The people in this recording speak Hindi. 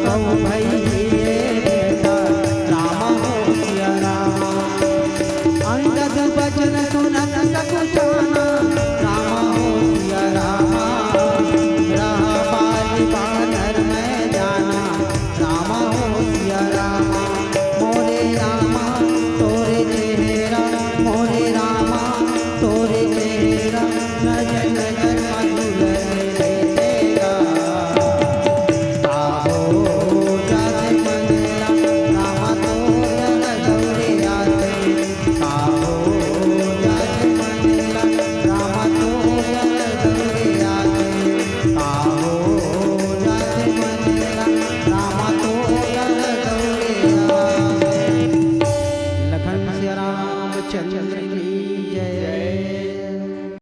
कहूँ भाई बेटा राम हो सिया राम। अंगद बचन सुनत सकु जाना राम हो सिया राम। रहा बाली बानर में जाना राम हो सिया राम। मोरे रामा तोरे चेहरा मोरे रामा तोरे चेहरा नजर नजर मधुर देगा। आहो जाते मंगला रामा तो जल गौरे आते। आहो जाते मंगला रामा तो जल गौरे आते। आहो जाते मंगला रामा तो जल गौरे आते। लखन श्री रामचंद्र की जय।